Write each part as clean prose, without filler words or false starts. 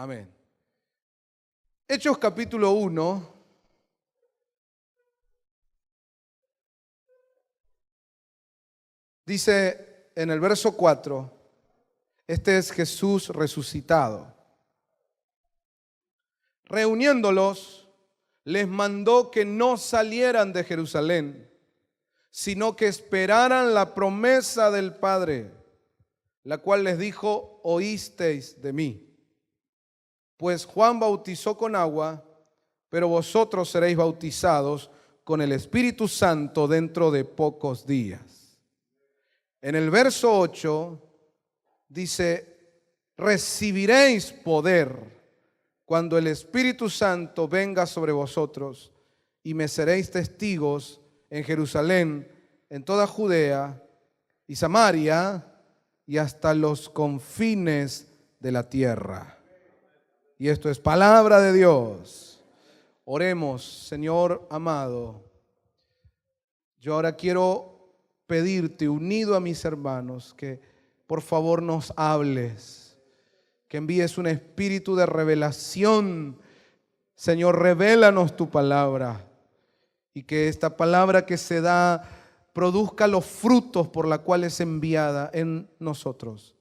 Amén. Hechos capítulo 1. Dice en el verso 4, este es Jesús resucitado. Reuniéndolos, les mandó que no salieran de Jerusalén, sino que esperaran la promesa del Padre, la cual les dijo: oísteis de mí. Pues Juan bautizó con agua, pero vosotros seréis bautizados con el Espíritu Santo dentro de pocos días. En el verso 8 dice: recibiréis poder cuando el Espíritu Santo venga sobre vosotros, y me seréis testigos en Jerusalén, en toda Judea y Samaria y hasta los confines de la tierra. Y esto es palabra de Dios. Oremos. Señor amado, yo ahora quiero pedirte, unido a mis hermanos, que por favor nos hables, que envíes un espíritu de revelación. Señor, revélanos tu palabra, y que esta palabra que se da produzca los frutos por la cual es enviada en nosotros.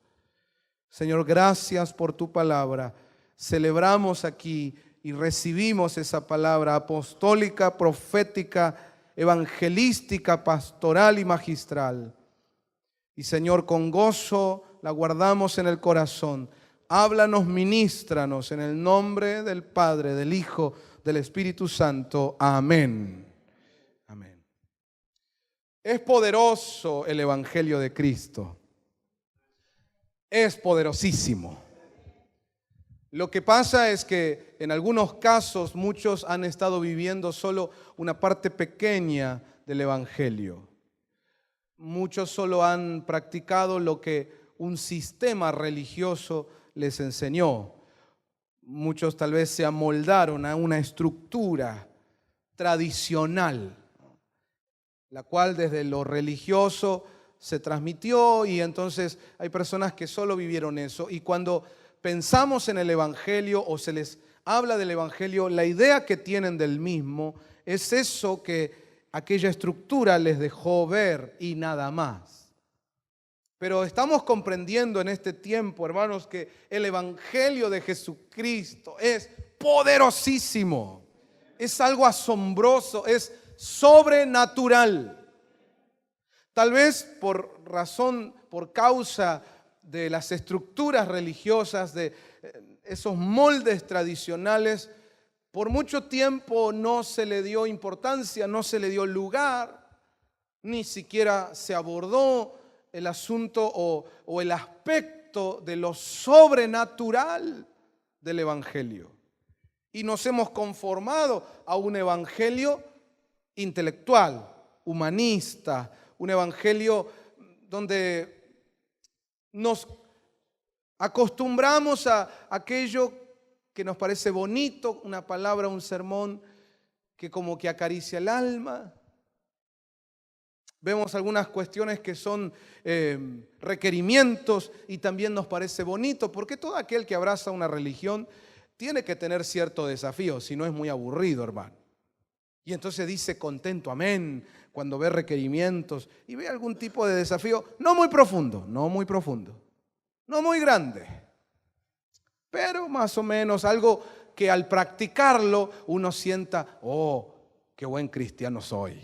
Señor, gracias por tu palabra. Celebramos aquí y recibimos esa palabra apostólica, profética, evangelística, pastoral y magistral. Y Señor, con gozo la guardamos en el corazón. Háblanos, ministranos, en el nombre del Padre, del Hijo, del Espíritu Santo. Amén. Amén. Es poderoso el Evangelio de Cristo. Es poderosísimo. Lo que pasa es que en algunos casos muchos han estado viviendo solo una parte pequeña del Evangelio. Muchos solo han practicado lo que un sistema religioso les enseñó. Muchos tal vez se amoldaron a una estructura tradicional, la cual desde lo religioso se transmitió, y entonces hay personas que solo vivieron eso. Y cuando pensamos en el Evangelio o se les habla del Evangelio, la idea que tienen del mismo es eso que aquella estructura les dejó ver y nada más. Pero estamos comprendiendo en este tiempo, hermanos, que el Evangelio de Jesucristo es poderosísimo, es algo asombroso, es sobrenatural. Tal vez por causa de las estructuras religiosas, de esos moldes tradicionales, por mucho tiempo no se le dio importancia, no se le dio lugar, ni siquiera se abordó el asunto o el aspecto de lo sobrenatural del Evangelio. Y nos hemos conformado a un evangelio intelectual, humanista, un evangelio donde nos acostumbramos a aquello que nos parece bonito, una palabra, un sermón que como que acaricia el alma. Vemos algunas cuestiones que son requerimientos y también nos parece bonito, porque todo aquel que abraza una religión tiene que tener cierto desafío, si no es muy aburrido, hermano. Y entonces dice contento, amén, cuando ve requerimientos y ve algún tipo de desafío, no muy profundo, no muy grande, pero más o menos algo que al practicarlo uno sienta: oh, qué buen cristiano soy.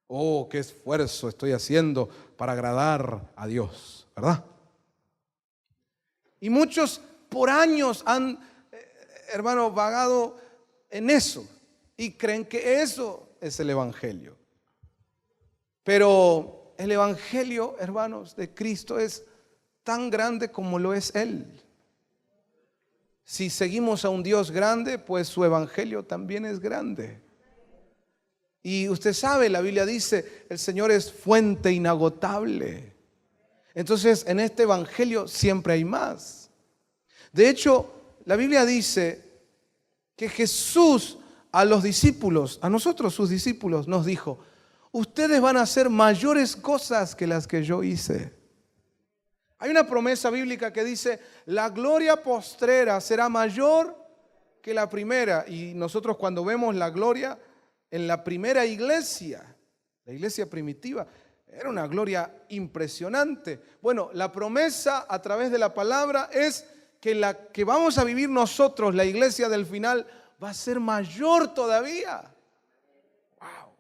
Oh, qué esfuerzo estoy haciendo para agradar a Dios, ¿verdad? Y muchos por años han, hermano, vagado en eso y creen que eso es el Evangelio. Pero el Evangelio, hermanos, de Cristo es tan grande como lo es Él. Si seguimos a un Dios grande, pues su Evangelio también es grande. Y usted sabe, la Biblia dice, el Señor es fuente inagotable. Entonces, en este Evangelio siempre hay más. De hecho, la Biblia dice que Jesús a los discípulos, a nosotros sus discípulos, nos dijo: ustedes van a hacer mayores cosas que las que yo hice. Hay una promesa bíblica que dice, la gloria postrera será mayor que la primera. Y nosotros cuando vemos la gloria en la primera iglesia, la iglesia primitiva, era una gloria impresionante. Bueno, la promesa a través de la palabra es que la que vamos a vivir nosotros, la iglesia del final, va a ser mayor todavía. Wow.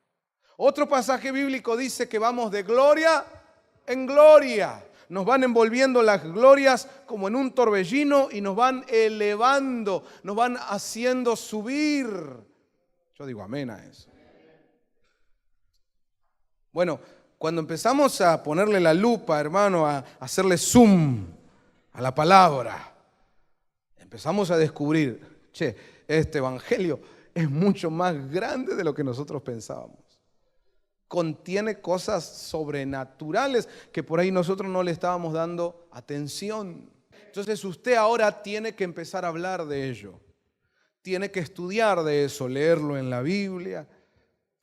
Otro pasaje bíblico dice que vamos de gloria en gloria. Nos van envolviendo las glorias como en un torbellino y nos van elevando, nos van haciendo subir. Yo digo amén a eso. Bueno, cuando empezamos a ponerle la lupa, hermano, a hacerle zoom a la palabra, empezamos a descubrir, este evangelio es mucho más grande de lo que nosotros pensábamos. Contiene cosas sobrenaturales que por ahí nosotros no le estábamos dando atención. Entonces usted ahora tiene que empezar a hablar de ello. Tiene que estudiar de eso, leerlo en la Biblia.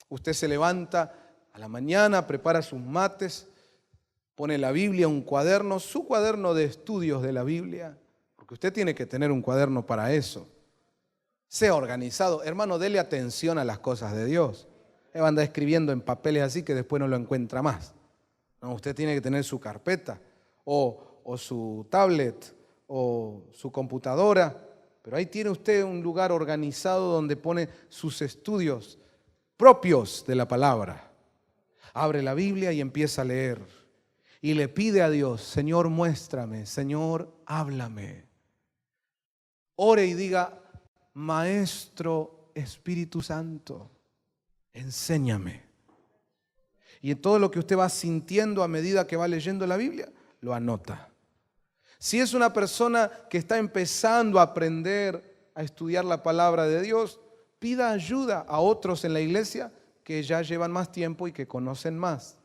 Usted se levanta a la mañana, prepara sus mates, pone la Biblia, un cuaderno, su cuaderno de estudios de la Biblia, porque usted tiene que tener un cuaderno para eso. Sea organizado. Hermano, dele atención a las cosas de Dios. Él va a andar escribiendo en papeles así que después no lo encuentra más. No, usted tiene que tener su carpeta o su tablet o su computadora, pero ahí tiene usted un lugar organizado donde pone sus estudios propios de la palabra. Abre la Biblia y empieza a leer y le pide a Dios, Señor, muéstrame, Señor, háblame. Ore y diga, Maestro Espíritu Santo, enséñame. Y en todo lo que usted va sintiendo a medida que va leyendo la Biblia, lo anota. Si es una persona que está empezando a aprender a estudiar la palabra de Dios, pida ayuda a otros en la iglesia que ya llevan más tiempo y que conocen más.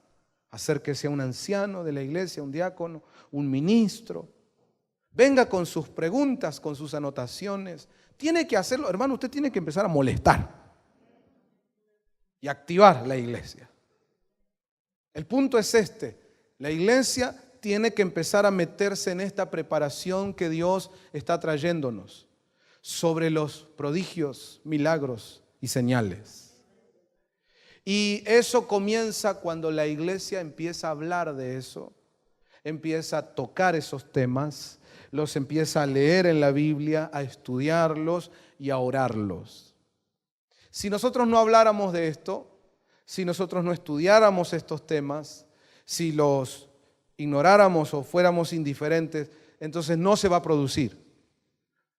Acérquese a un anciano de la iglesia, un diácono, un ministro. Venga con sus preguntas, con sus anotaciones. Tiene que hacerlo, hermano, usted tiene que empezar a molestar y activar la iglesia. El punto es este: la iglesia tiene que empezar a meterse en esta preparación que Dios está trayéndonos sobre los prodigios, milagros y señales. Y eso comienza cuando la iglesia empieza a hablar de eso, empieza a tocar esos temas, los empieza a leer en la Biblia, a estudiarlos y a orarlos. Si nosotros no habláramos de esto, si nosotros no estudiáramos estos temas, si los ignoráramos o fuéramos indiferentes, entonces no se va a producir.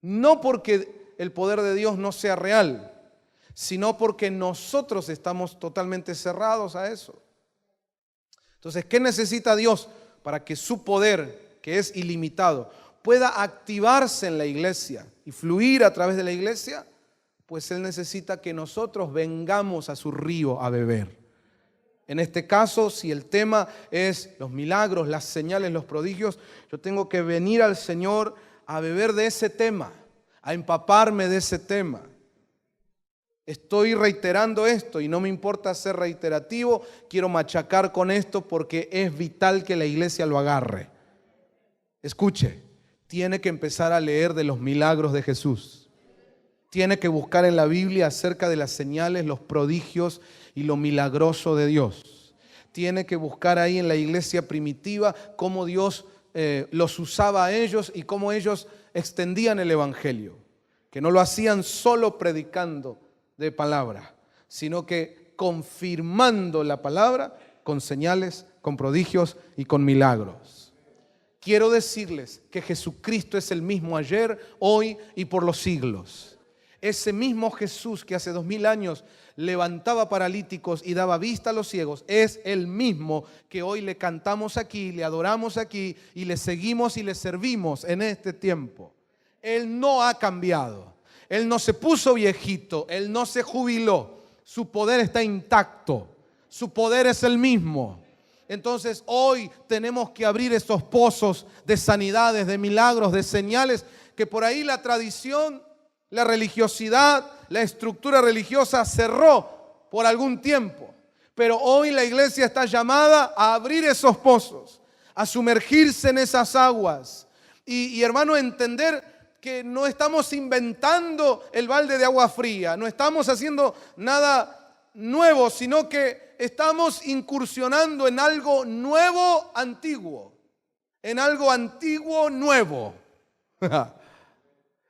No porque el poder de Dios no sea real, sino porque nosotros estamos totalmente cerrados a eso. Entonces, ¿qué necesita Dios para que su poder, que es ilimitado, pueda activarse en la iglesia y fluir a través de la iglesia? Pues Él necesita que nosotros vengamos a su río a beber. En este caso, si el tema es los milagros, las señales, los prodigios, yo tengo que venir al Señor a beber de ese tema, a empaparme de ese tema. Estoy reiterando esto y no me importa ser reiterativo, quiero machacar con esto porque es vital que la iglesia lo agarre. Escuche, tiene que empezar a leer de los milagros de Jesús. Tiene que buscar en la Biblia acerca de las señales, los prodigios y lo milagroso de Dios. Tiene que buscar ahí en la iglesia primitiva cómo Dios los usaba a ellos y cómo ellos extendían el evangelio. Que no lo hacían solo predicando de palabra, sino que confirmando la palabra con señales, con prodigios y con milagros. Quiero decirles que Jesucristo es el mismo ayer, hoy y por los siglos. Ese mismo Jesús que hace 2000 años levantaba paralíticos y daba vista a los ciegos, es el mismo que hoy le cantamos aquí, le adoramos aquí y le seguimos y le servimos en este tiempo. Él no ha cambiado. Él no se puso viejito, Él no se jubiló. Su poder está intacto. Su poder es el mismo. Entonces hoy tenemos que abrir esos pozos de sanidades, de milagros, de señales que por ahí la tradición, la religiosidad, la estructura religiosa cerró por algún tiempo. Pero hoy la iglesia está llamada a abrir esos pozos, a sumergirse en esas aguas. Y hermano, entender que no estamos inventando el balde de agua fría, no estamos haciendo nada nuevo, sino que estamos incursionando en algo nuevo, antiguo, en algo antiguo, nuevo.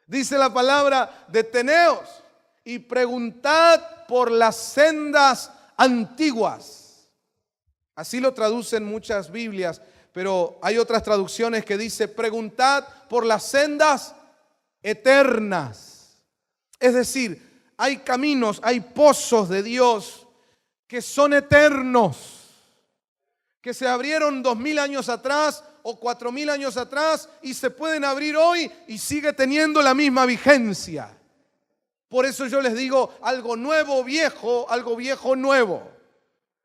Dice la palabra: deteneos y preguntad por las sendas antiguas. Así lo traducen muchas Biblias, pero hay otras traducciones que dice: preguntad por las sendas eternas. Es decir, hay caminos, hay pozos de Dios que son eternos, que se abrieron 2000 años atrás o 4000 años atrás y se pueden abrir hoy y sigue teniendo la misma vigencia. Por eso yo les digo: algo nuevo, viejo, algo viejo, nuevo.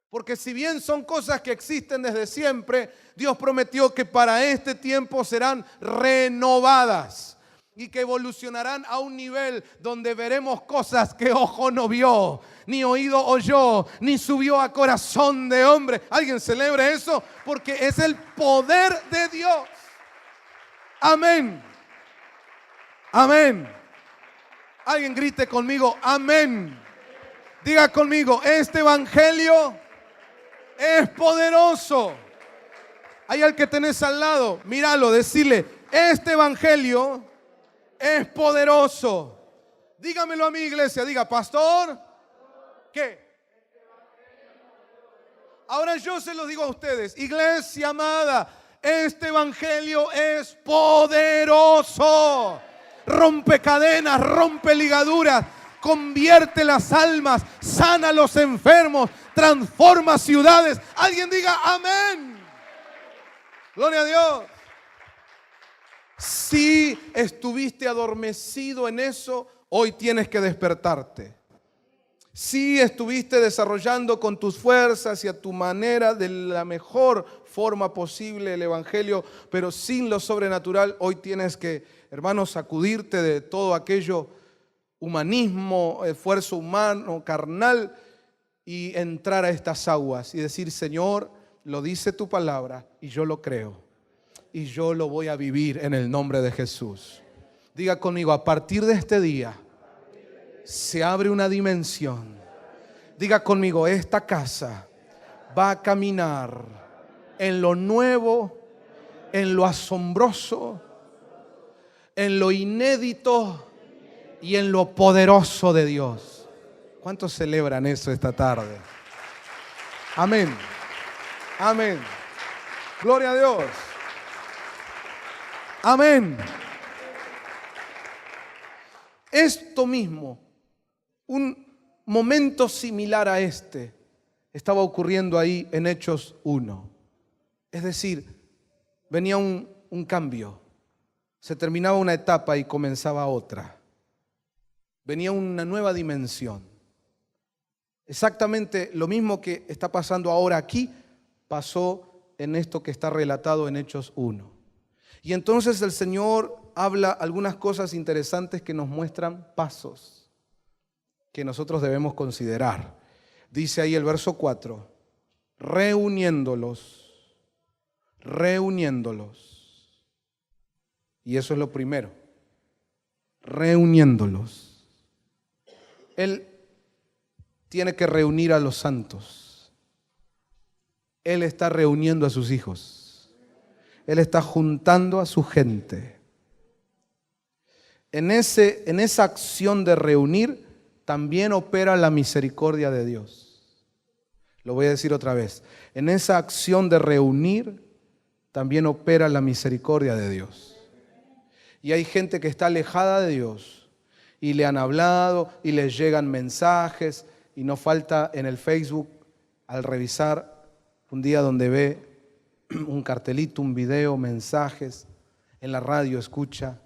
Porque si bien son cosas que existen desde siempre, Dios prometió que para este tiempo serán renovadas y que evolucionarán a un nivel donde veremos cosas que ojo no vio, ni oído oyó, ni subió a corazón de hombre. ¿Alguien celebre eso? Porque es el poder de Dios. Amén. Amén. Alguien grite conmigo: amén. Diga conmigo: este evangelio es poderoso. Hay al que tenés al lado, míralo, decirle: este evangelio es poderoso. Dígamelo a mi iglesia, diga: pastor, ¿qué? Ahora yo se lo digo a ustedes, iglesia amada, este evangelio es poderoso. Rompe cadenas, rompe ligaduras, convierte las almas, sana a los enfermos, transforma ciudades. Alguien diga amén. Gloria a Dios. Si estuviste adormecido en eso, hoy tienes que despertarte. Si estuviste desarrollando con tus fuerzas y a tu manera de la mejor forma posible el evangelio, pero sin lo sobrenatural, hoy tienes que, hermano, sacudirte de todo aquello, humanismo, esfuerzo humano, carnal, y entrar a estas aguas y decir: Señor, lo dice tu palabra y yo lo creo y yo lo voy a vivir en el nombre de Jesús. Diga conmigo: a partir de este día se abre una dimensión. Diga conmigo: esta casa va a caminar en lo nuevo, en lo asombroso, en lo inédito y en lo poderoso de Dios. ¿Cuántos celebran eso esta tarde? Amén. Amén. Gloria a Dios. Amén. Esto mismo, un momento similar a este, estaba ocurriendo ahí en Hechos 1. Es decir, venía un cambio. Se terminaba una etapa y comenzaba otra. Venía una nueva dimensión. Exactamente lo mismo que está pasando ahora aquí, pasó en esto que está relatado en Hechos 1. Y entonces el Señor habla algunas cosas interesantes que nos muestran pasos que nosotros debemos considerar. Dice ahí el verso 4, reuniéndolos. Y eso es lo primero, reuniéndolos. Él tiene que reunir a los santos. Él está reuniendo a sus hijos. Él está juntando a su gente. En esa acción de reunir también opera la misericordia de Dios. Lo voy a decir otra vez. En esa acción de reunir también opera la misericordia de Dios. Y hay gente que está alejada de Dios y le han hablado y les llegan mensajes, y no falta en el Facebook, al revisar un día donde ve un cartelito, un video, mensajes, en la radio escucha,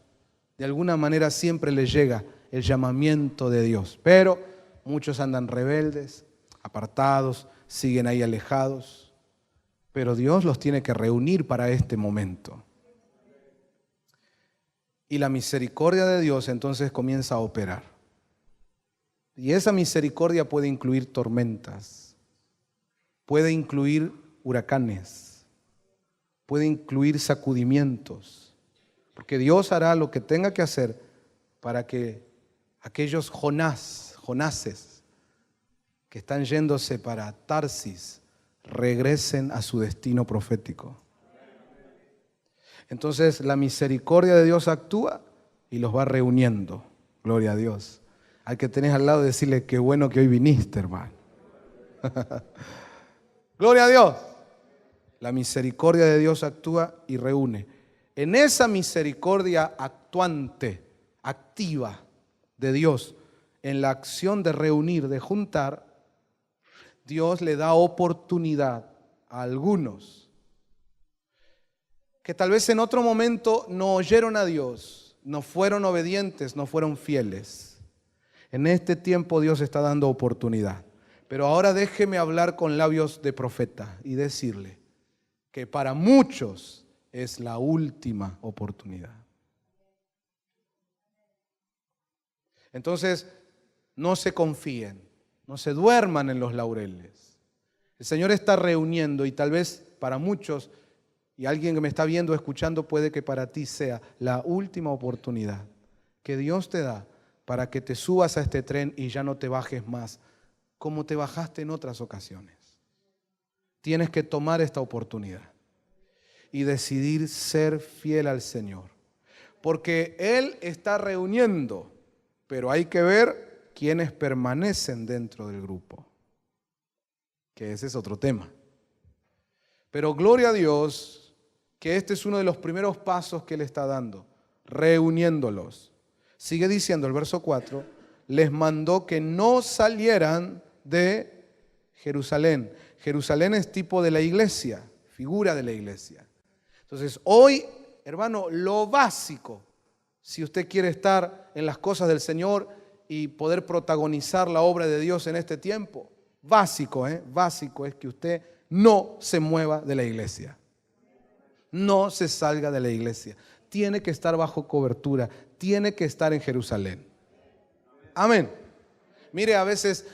de alguna manera siempre les llega el llamamiento de Dios. Pero muchos andan rebeldes, apartados, siguen ahí alejados. Pero Dios los tiene que reunir para este momento. Y la misericordia de Dios entonces comienza a operar. Y esa misericordia puede incluir tormentas, puede incluir huracanes, puede incluir sacudimientos, porque Dios hará lo que tenga que hacer para que aquellos Jonases que están yéndose para Tarsis regresen a su destino profético. Entonces la misericordia de Dios actúa y los va reuniendo. Gloria a Dios. Al que tenés al lado, decirle: qué bueno que hoy viniste, hermano. Gloria a Dios. La misericordia de Dios actúa y reúne. En esa misericordia actuante, activa de Dios, en la acción de reunir, de juntar, Dios le da oportunidad a algunos que tal vez en otro momento no oyeron a Dios, no fueron obedientes, no fueron fieles. En este tiempo Dios está dando oportunidad. Pero ahora déjeme hablar con labios de profeta y decirle que para muchos es la última oportunidad. Entonces, no se confíen, no se duerman en los laureles. El Señor está reuniendo y tal vez para muchos, y alguien que me está viendo, escuchando, puede que para ti sea la última oportunidad que Dios te da para que te subas a este tren y ya no te bajes más como te bajaste en otras ocasiones. Tienes que tomar esta oportunidad y decidir ser fiel al Señor, porque Él está reuniendo, pero hay que ver quiénes permanecen dentro del grupo, que ese es otro tema. Pero gloria a Dios que este es uno de los primeros pasos que Él está dando, reuniéndolos. Sigue diciendo el verso 4, les mandó que no salieran de Jerusalén. Jerusalén es tipo de la iglesia, figura de la iglesia. Entonces hoy, hermano, lo básico, si usted quiere estar en las cosas del Señor y poder protagonizar la obra de Dios en este tiempo, básico es que usted no se mueva de la iglesia. No se salga de la iglesia. Tiene que estar bajo cobertura, tiene que estar en Jerusalén. Amén. Mire, a veces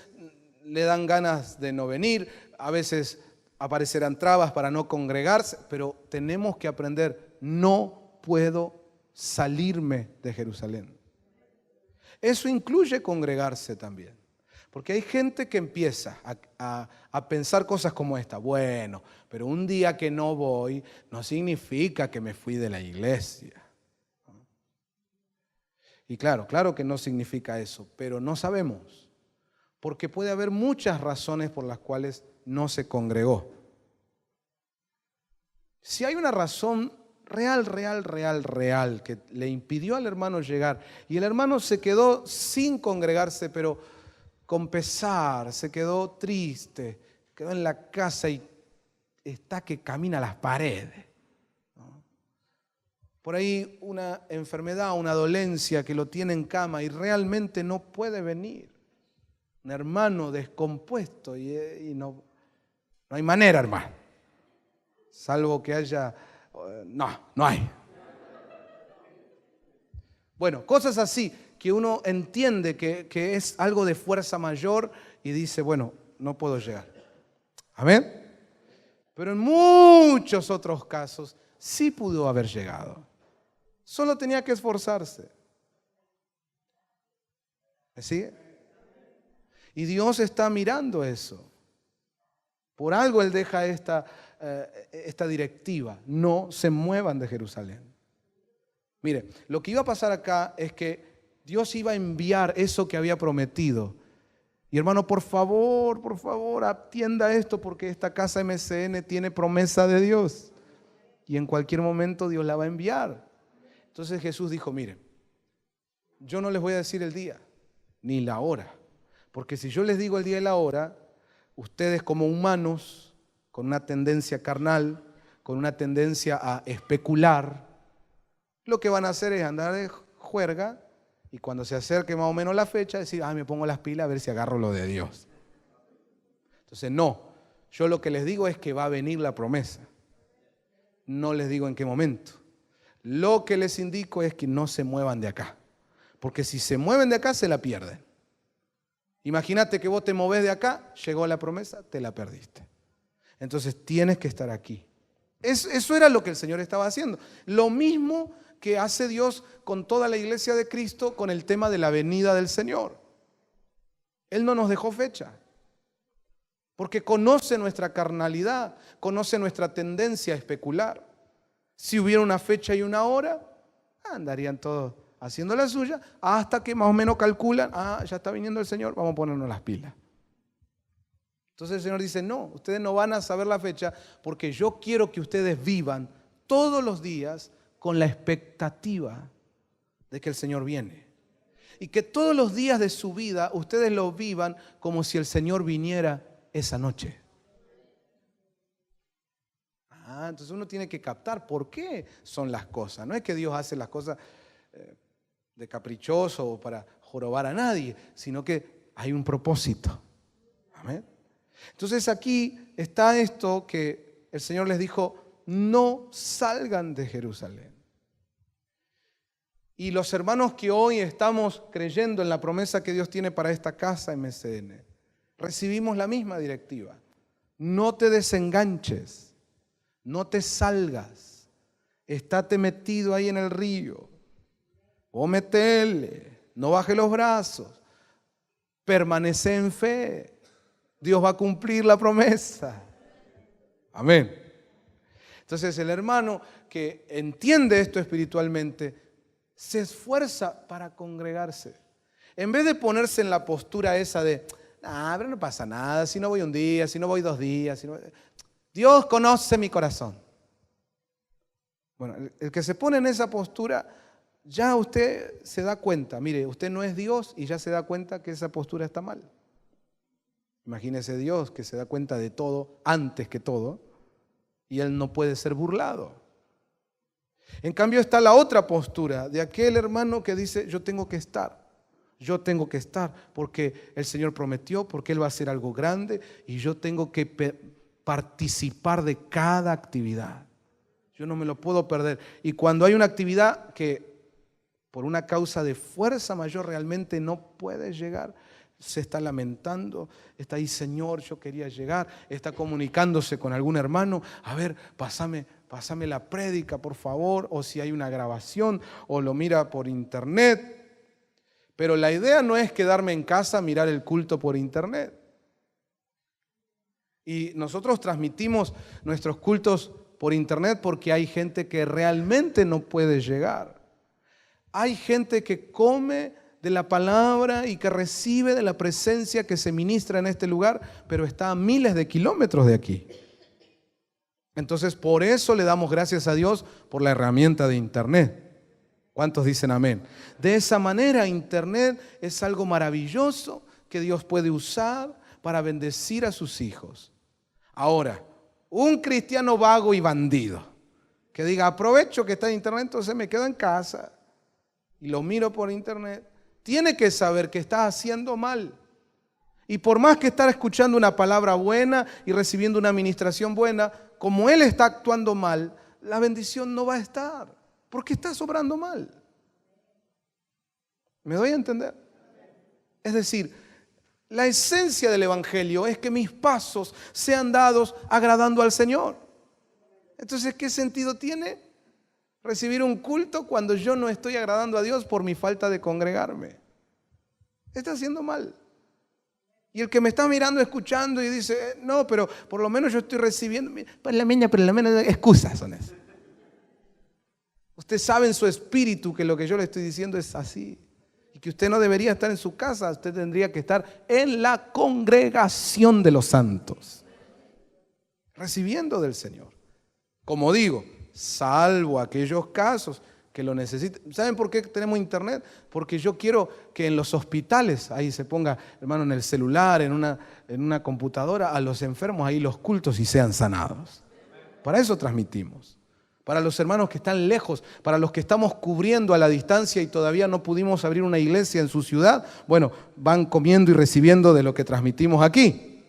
le dan ganas de no venir, a veces aparecerán trabas para no congregarse, pero tenemos que aprender, no puedo salirme de Jerusalén. Eso incluye congregarse también, porque hay gente que empieza a pensar cosas como esta. Bueno, pero un día que no voy no significa que me fui de la iglesia. Y claro que no significa eso, pero no sabemos. Porque puede haber muchas razones por las cuales no se congregó. Si hay una razón real que le impidió al hermano llegar y el hermano se quedó sin congregarse, pero con pesar, se quedó triste, quedó en la casa y está que camina a las paredes. Por ahí una enfermedad, una dolencia que lo tiene en cama y realmente no puede venir. Un hermano descompuesto y no hay manera, hermano. Salvo que haya... No hay. Bueno, cosas así que uno entiende que es algo de fuerza mayor y dice, bueno, no puedo llegar. Amén. Pero en muchos otros casos sí pudo haber llegado. Solo tenía que esforzarse. ¿Me sigue? Y Dios está mirando eso. Por algo Él deja esta directiva. No se muevan de Jerusalén. Mire, lo que iba a pasar acá es que Dios iba a enviar eso que había prometido. Y hermano, por favor, atienda esto porque esta casa MCN tiene promesa de Dios. Y en cualquier momento Dios la va a enviar. Entonces Jesús dijo, mire, yo no les voy a decir el día ni la hora. Porque si yo les digo el día y la hora, ustedes como humanos, con una tendencia carnal, con una tendencia a especular, lo que van a hacer es andar de juerga y cuando se acerque más o menos la fecha, decir, me pongo las pilas a ver si agarro lo de Dios. Entonces no, yo lo que les digo es que va a venir la promesa. No les digo en qué momento. Lo que les indico es que no se muevan de acá. Porque si se mueven de acá, se la pierden. Imagínate que vos te movés de acá, llegó la promesa, te la perdiste. Entonces tienes que estar aquí. Eso era lo que el Señor estaba haciendo. Lo mismo que hace Dios con toda la iglesia de Cristo con el tema de la venida del Señor. Él no nos dejó fecha, porque conoce nuestra carnalidad, conoce nuestra tendencia a especular. Si hubiera una fecha y una hora, andarían todos haciendo la suya, hasta que más o menos calculan, ya está viniendo el Señor, vamos a ponernos las pilas. Entonces el Señor dice, no, ustedes no van a saber la fecha, porque yo quiero que ustedes vivan todos los días con la expectativa de que el Señor viene. Y que todos los días de su vida ustedes lo vivan como si el Señor viniera esa noche. Entonces uno tiene que captar por qué son las cosas. No es que Dios hace las cosas de caprichoso o para jorobar a nadie, sino que hay un propósito. Amén. Entonces aquí está esto que el Señor les dijo, no salgan de Jerusalén. Y los hermanos que hoy estamos creyendo en la promesa que Dios tiene para esta casa MCN, recibimos la misma directiva. No te desenganches, no te salgas, estate metido ahí en el río, o metele, no baje los brazos, permanece en fe. Dios va a cumplir la promesa. Amén. Entonces el hermano que entiende esto espiritualmente se esfuerza para congregarse. En vez de ponerse en la postura esa de, pero no pasa nada, si no voy un día, si no voy 2 días. Dios conoce mi corazón. Bueno, el que se pone en esa postura, ya usted se da cuenta, mire, usted no es Dios y ya se da cuenta que esa postura está mal. Imagínese Dios que se da cuenta de todo antes que todo y Él no puede ser burlado. En cambio está la otra postura de aquel hermano que dice yo tengo que estar porque el Señor prometió, porque Él va a hacer algo grande y yo tengo que participar de cada actividad. Yo no me lo puedo perder. Y cuando hay una actividad que por una causa de fuerza mayor realmente no puede llegar, se está lamentando, está ahí, Señor, yo quería llegar, está comunicándose con algún hermano, a ver, pásame la prédica, por favor, o si hay una grabación, o lo mira por internet. Pero la idea no es quedarme en casa a mirar el culto por internet. Y nosotros transmitimos nuestros cultos por internet porque hay gente que realmente no puede llegar. Hay gente que come de la palabra y que recibe de la presencia que se ministra en este lugar, pero está a miles de kilómetros de aquí. Entonces, por eso le damos gracias a Dios por la herramienta de internet. ¿Cuántos dicen amén? De esa manera, internet es algo maravilloso que Dios puede usar para bendecir a sus hijos. Ahora, un cristiano vago y bandido que diga, aprovecho que está en internet, entonces me quedo en casa y lo miro por internet, tiene que saber que está haciendo mal. Y por más que estar escuchando una palabra buena y recibiendo una administración buena, como él está actuando mal, la bendición no va a estar, porque está sobrando mal. ¿Me doy a entender? Es decir, la esencia del evangelio es que mis pasos sean dados agradando al Señor. Entonces, ¿qué sentido tiene recibir un culto cuando yo no estoy agradando a Dios por mi falta de congregarme? Está haciendo mal. Y el que me está mirando, escuchando y dice, no, pero por lo menos yo estoy recibiendo, pero la menos excusas son esas. Usted sabe en su espíritu que lo que yo le estoy diciendo es así. Y que usted no debería estar en su casa, usted tendría que estar en la congregación de los santos, recibiendo del Señor. Como digo, salvo aquellos casos que lo necesiten. ¿Saben por qué tenemos internet? Porque yo quiero que en los hospitales, ahí se ponga, hermano, en el celular, en una computadora, a los enfermos ahí los cultos y sean sanados. Para eso transmitimos. Para los hermanos que están lejos, para los que estamos cubriendo a la distancia y todavía no pudimos abrir una iglesia en su ciudad, bueno, van comiendo y recibiendo de lo que transmitimos aquí.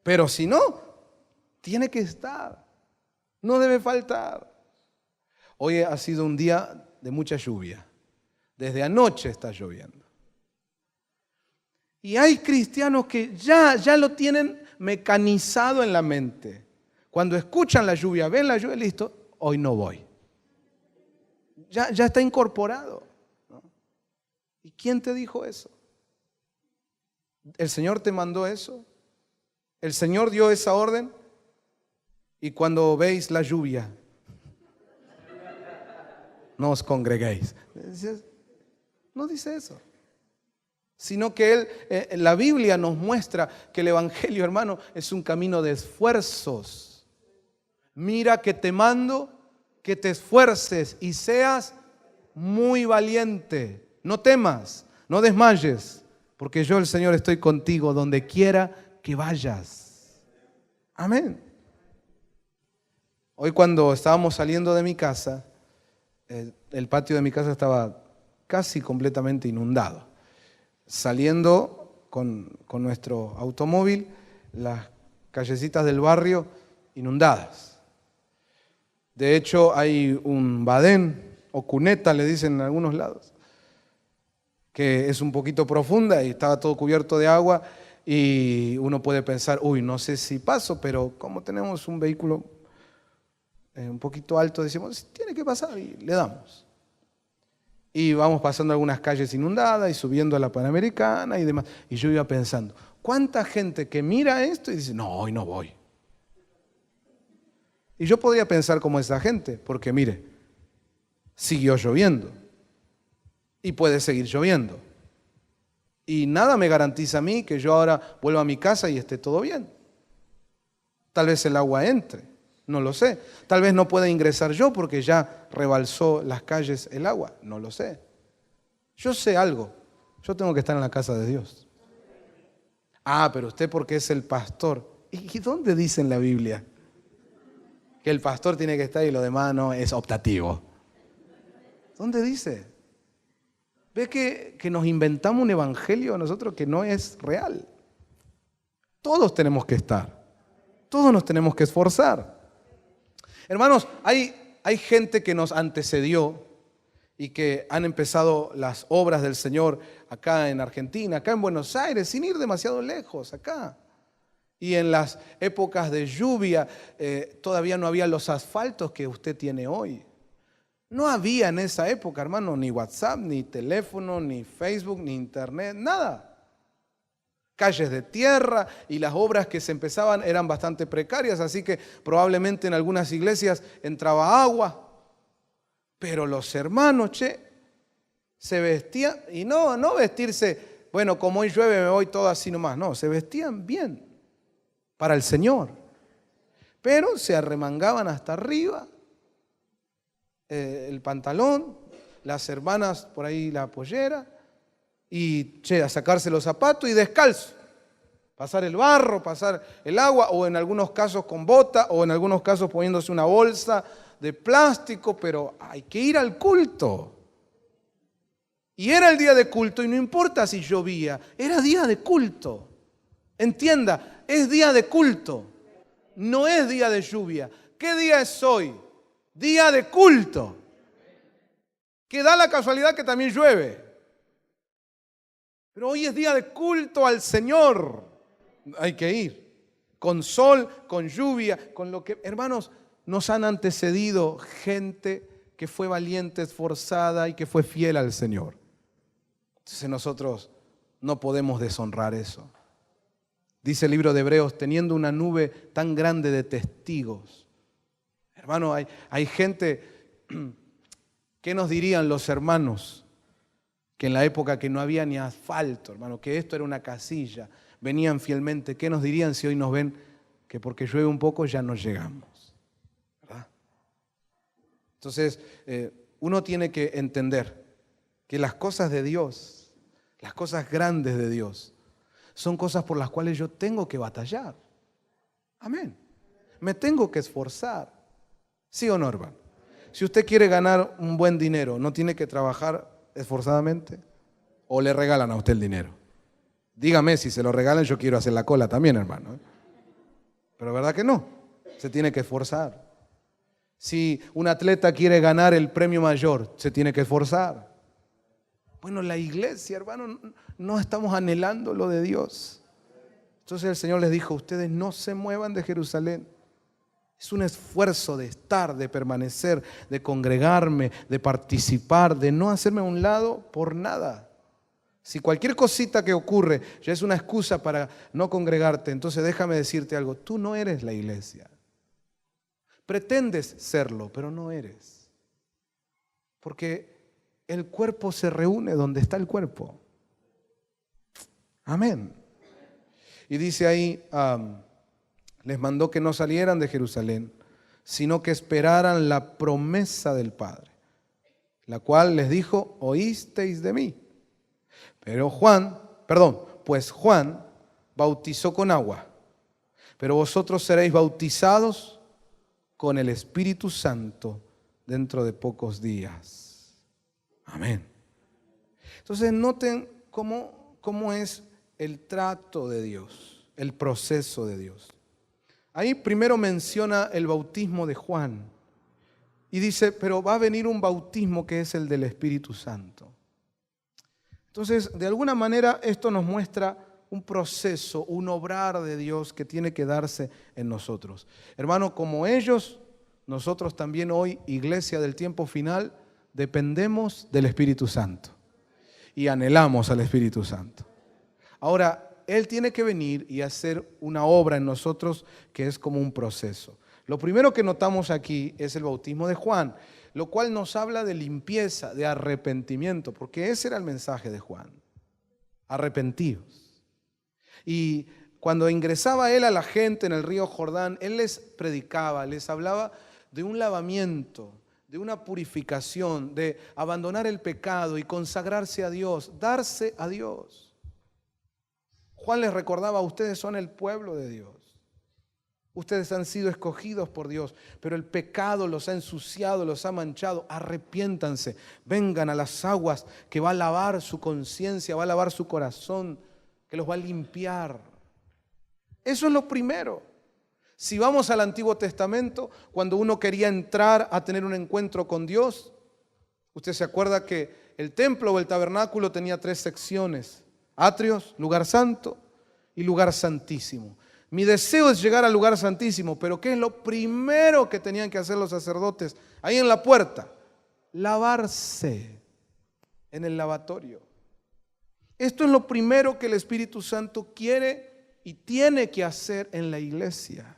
Pero si no, tiene que estar, no debe faltar. Hoy ha sido un día de mucha lluvia. Desde anoche está lloviendo. Y hay cristianos que ya lo tienen mecanizado en la mente. Cuando escuchan la lluvia, ven la lluvia, listo, hoy no voy. Ya está incorporado, ¿no? ¿Y quién te dijo eso? ¿El Señor te mandó eso? ¿El Señor dio esa orden? Y cuando veis la lluvia, no os congreguéis. No dice eso. Sino que la Biblia nos muestra que el Evangelio, hermano, es un camino de esfuerzos. Mira que te mando que te esfuerces y seas muy valiente. No temas, no desmayes, porque yo, el Señor, estoy contigo donde quiera que vayas. Amén. Hoy cuando estábamos saliendo de mi casa, el patio de mi casa estaba casi completamente inundado. Saliendo con nuestro automóvil, las callecitas del barrio inundadas. De hecho, hay un badén o cuneta, le dicen en algunos lados, que es un poquito profunda y estaba todo cubierto de agua y uno puede pensar, uy, no sé si paso, pero como tenemos un vehículo un poquito alto, decimos, tiene que pasar y le damos. Y vamos pasando algunas calles inundadas y subiendo a la Panamericana y demás. Y yo iba pensando, ¿cuánta gente que mira esto y dice, no, hoy no voy? Y yo podría pensar como esa gente, porque mire, siguió lloviendo y puede seguir lloviendo. Y nada me garantiza a mí que yo ahora vuelva a mi casa y esté todo bien. Tal vez el agua entre, no lo sé. Tal vez no pueda ingresar yo porque ya rebalsó las calles el agua, no lo sé. Yo sé algo, yo tengo que estar en la casa de Dios. Ah, pero usted porque es el pastor. ¿Y dónde dice en la Biblia que el pastor tiene que estar y lo demás no es optativo? ¿Dónde dice? ¿Ve que nos inventamos un evangelio nosotros que no es real? Todos tenemos que estar. Todos nos tenemos que esforzar. Hermanos, hay gente que nos antecedió y que han empezado las obras del Señor acá en Argentina, acá en Buenos Aires, sin ir demasiado lejos, acá. Y en las épocas de lluvia todavía no había los asfaltos que usted tiene hoy. No había en esa época, hermano, ni WhatsApp, ni teléfono, ni Facebook, ni internet, nada. Calles de tierra y las obras que se empezaban eran bastante precarias, así que probablemente en algunas iglesias entraba agua. Pero los hermanos, se vestían, y no vestirse, bueno, como hoy llueve me voy todo así nomás, no, se vestían bien para el Señor. Pero se arremangaban hasta arriba el pantalón, las hermanas por ahí la pollera, y a sacarse los zapatos y descalzo. Pasar el barro, pasar el agua, o en algunos casos con bota, o en algunos casos poniéndose una bolsa de plástico, pero hay que ir al culto. Y era el día de culto, y no importa si llovía, era día de culto. Entienda, es día de culto, no es día de lluvia. ¿Qué día es hoy? Día de culto. Que da la casualidad que también llueve. Pero hoy es día de culto al Señor. Hay que ir. Con sol, con lluvia, con lo que... Hermanos, nos han antecedido gente que fue valiente, esforzada y que fue fiel al Señor. Entonces nosotros no podemos deshonrar eso. Dice el libro de Hebreos, teniendo una nube tan grande de testigos. Hermano, hay gente, ¿qué nos dirían los hermanos? Que en la época que no había ni asfalto, hermano, que esto era una casilla, venían fielmente. ¿Qué nos dirían si hoy nos ven que porque llueve un poco ya no llegamos? ¿Verdad? Entonces, uno tiene que entender que las cosas de Dios, las cosas grandes de Dios, son cosas por las cuales yo tengo que batallar. Amén. Me tengo que esforzar. ¿Sí o no, hermano? Si usted quiere ganar un buen dinero, ¿no tiene que trabajar esforzadamente? ¿O le regalan a usted el dinero? Dígame, si se lo regalan, yo quiero hacer la cola también, hermano. Pero ¿verdad que no? Se tiene que esforzar. Si un atleta quiere ganar el premio mayor, se tiene que esforzar. Bueno, la iglesia, hermano, no estamos anhelando lo de Dios. Entonces el Señor les dijo, ustedes no se muevan de Jerusalén. Es un esfuerzo de estar, de permanecer, de congregarme, de participar, de no hacerme a un lado por nada. Si cualquier cosita que ocurre ya es una excusa para no congregarte, entonces déjame decirte algo, tú no eres la iglesia. Pretendes serlo, pero no eres. Porque el cuerpo se reúne donde está el cuerpo. Amén. Y dice ahí, les mandó que no salieran de Jerusalén, sino que esperaran la promesa del Padre, la cual les dijo, oísteis de mí. Pues Juan bautizó con agua, pero vosotros seréis bautizados con el Espíritu Santo dentro de pocos días. Amén. Entonces noten cómo es el trato de Dios, el proceso de Dios. Ahí primero menciona el bautismo de Juan y dice, pero va a venir un bautismo que es el del Espíritu Santo. Entonces, de alguna manera esto nos muestra un proceso, un obrar de Dios que tiene que darse en nosotros. Hermano, como ellos, nosotros también hoy, iglesia del tiempo final, dependemos del Espíritu Santo y anhelamos al Espíritu Santo. Ahora, Él tiene que venir y hacer una obra en nosotros que es como un proceso. Lo primero que notamos aquí es el bautismo de Juan, lo cual nos habla de limpieza, de arrepentimiento, porque ese era el mensaje de Juan. Arrepentidos. Y cuando ingresaba él a la gente en el río Jordán, él les predicaba, les hablaba de un lavamiento, de una purificación, de abandonar el pecado y consagrarse a Dios, darse a Dios. Juan les recordaba, ustedes son el pueblo de Dios. Ustedes han sido escogidos por Dios, pero el pecado los ha ensuciado, los ha manchado. Arrepiéntanse, vengan a las aguas que va a lavar su conciencia, va a lavar su corazón, que los va a limpiar. Eso es lo primero. Si vamos al Antiguo Testamento, cuando uno quería entrar a tener un encuentro con Dios, usted se acuerda que el templo o el tabernáculo tenía 3 secciones: atrios, lugar santo y lugar santísimo. Mi deseo es llegar al lugar santísimo, pero ¿qué es lo primero que tenían que hacer los sacerdotes ahí en la puerta? Lavarse en el lavatorio. Esto es lo primero que el Espíritu Santo quiere y tiene que hacer en la iglesia.